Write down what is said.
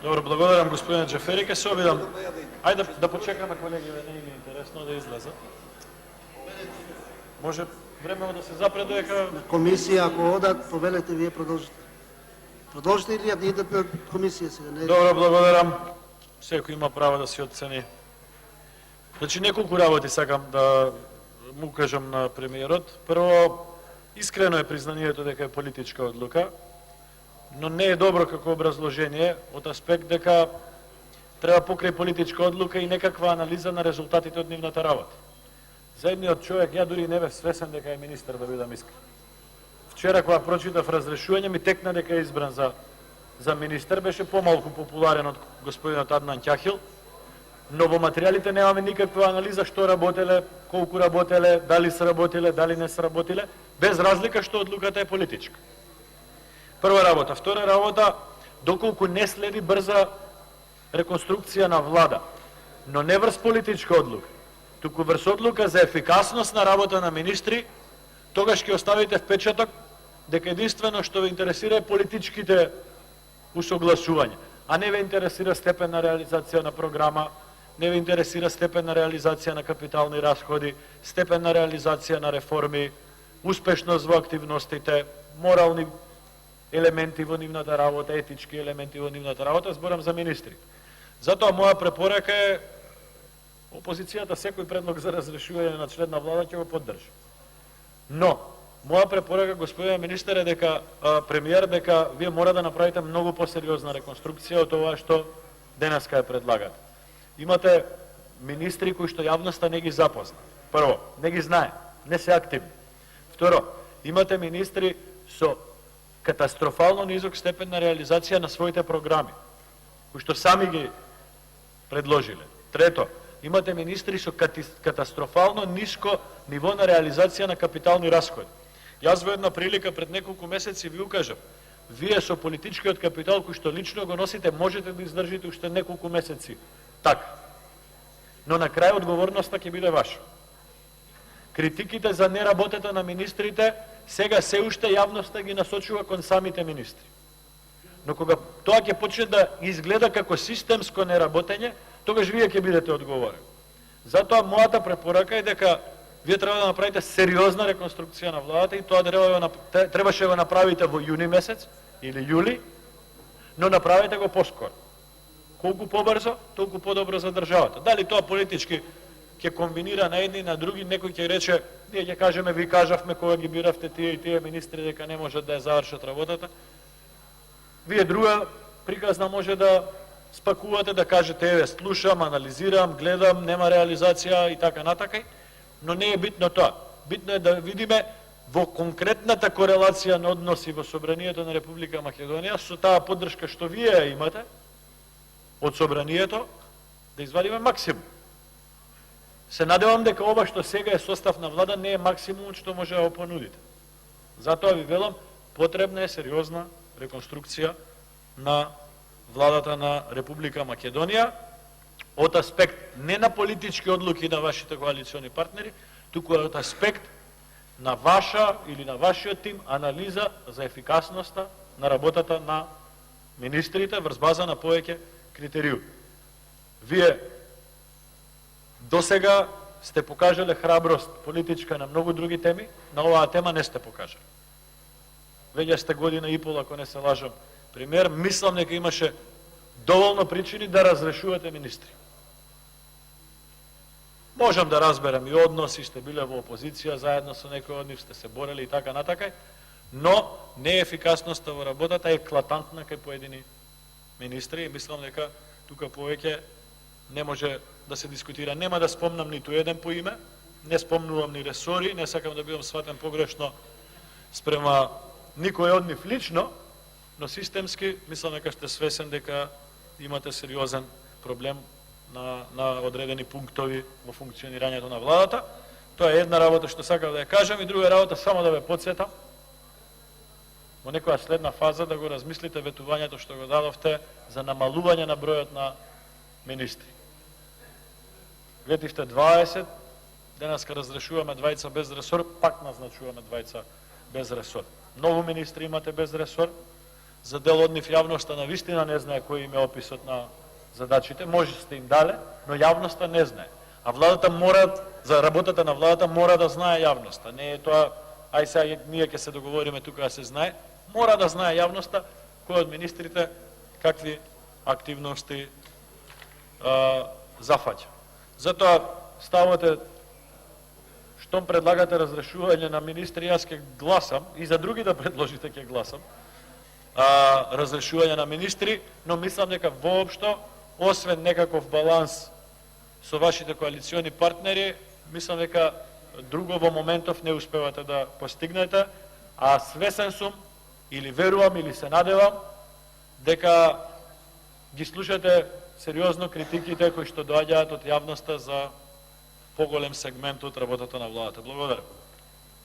Добро, благодарам господине Джафери, ке се обидам. Ајде да почекаме колеги, не им е интересно да излезат. Може време да се запре додека Комисија, ако одат, повелете, вие продолжите. Продолжите или да идат на комисија сега? Не... Добро, благодарам. Секој има право да си оцени. Значи, неколку работи сакам да му кажам на премиерот. Прво, искрено е признанието дека е политичка одлука, но не е добро како образложение од аспект дека треба покрај политичка одлука и некаква анализа на резултатите од нивната работа. За едниот човек, ја дури не бев свесен дека е министер, да бидам искрен. Вчера кога прочитав разрешување ми текна дека е избран за министер, беше помалку популарен од господинот Аднан Ќахил, но во материјалите немаме никаква анализа што работеле, колку работеле, дали сработиле, дали не сработиле, без разлика што одлуката е политичка. Прва работа. Втора работа, доколку не следи брза реконструкција на влада, но не врз политичка одлука, туку врз одлука за ефикасност на работа на министри, тогаш ќе оставите впечаток дека единствено што ве интересира е политичките усогласувања, а не ве интересира степен на реализација на програма, не ве интересира степен на реализација на капитални расходи, степен на реализација на реформи, успешност во активностите, морални елементи во нивната работа, етички елементи во нивната работа, зборам за министри. Затоа моја препорака е опозицијата секој предлог за разрешување на член на влада ќе го поддржи. Но моја препорака, господине министер, е дека премиер, дека вие мора да направите многу посериозна реконструкција од тоа што денеска е предлагат. Имате министри кои што јавноста не ги запозна. Прво, не ги знае, не се активни. Второ, имате министри со катастрофално низок степен на реализација на своите програми, кои што сами ги предложиле. Трето, имате министри со катастрофално ниско ниво на реализација на капитални расходи. Јас во една прилика пред неколку месеци ви укажав, вие со политичкиот капитал кој што лично го носите, можете да издржите уште неколку месеци. Така. Но на крај одговорноста ќе биде ваша. Критиките за неработата на министрите сега се уште јавноста ги насочува кон самите министри. Но кога тоа ќе почне да изгледа како системско неработење, тогаш вие ќе бидете одговорени. Затоа мојата препорака е дека вие треба да направите сериозна реконструкција на владата и тоа требаше да го направите во јуни месец или јули, но направете го поскоро. Колку побрзо, толку подобро за државата. Дали тоа политички ќе комбинира на едни и на други, некој ќе рече, ние ќе кажеме, ви кажавме кога ги биравте тие и тие министри дека не можат да ја завршат работата. Вие друга приказна може да спакувате, да кажете, еве, слушам, анализирам, гледам, нема реализација и така натака, но не е битно тоа. Битно е да видиме во конкретната корелација на односи во Собранието на Република Македонија со таа поддршка што вие ја имате од Собранието, да извадиме максимум. Се надевам дека ова што сега е состав на влада не е максимум што може да го понудите. Затоа ви велам, потребна е сериозна реконструкција на владата на Република Македонија од аспект не на политички одлуки на вашите коалициони партнери, туку од аспект на ваша или на вашиот тим анализа за ефикасноста на работата на министрите врз база на повеќе критериуми. Вие досега сте покажале храброст политичка на многу други теми, на оваа тема не сте покажали. Веќе сте година и пол, ако не се лажам, премиер, мислам дека имаше доволно причини да разрешувате министри. Можам да разберам и односи, сте биле во опозиција, заедно со некој од нив сте се борели и така натака, но неефикасноста во работата е еклатантна кај поедини министри и мислам дека тука повеќе не може да се дискутира. Нема да спомнам ниту еден по име, не спомнувам ни ресори, не сакам да бидам сватен погрешно спрема никој од нив лично, но системски мислам дека сте свесен дека имате сериозен проблем на одредени пунктови во функционирањето на владата. Тоа е една работа што сакам да ја кажам и друга работа само да ве потсетам во некоја следна фаза да го размислите ветувањето што го дадовте за намалување на бројот на министри. Ветивте 20, денеска разрешуваме 20 без ресор, пак назначуваме 20 без ресор. Ново министри имате без ресор, За дел од нив јавноста на вистина не знае кој им е описот на задачите, може сте им дале, но јавноста не знае. А владата мора, за работата на владата мора да знае јавноста. Не е тоа, ај сега ние ќе се договориме тука да се знае, мора да знае јавноста кој од министрите какви активности зафаќа. Затоа ставот е, штом предлагате разрешување на министри, јас ќе гласам, и за други да предложите ќе гласам, разрешување на министри, но мислам дека воопшто, освен некаков баланс со вашите коалициони партнери, мислам дека друго во моментов не успевате да постигнете, а свесен сум, или верувам, или се надевам, дека ги слушате сериозно критиките кои што доаѓаат од јавноста за поголем сегмент од работата на владата. Благодарам.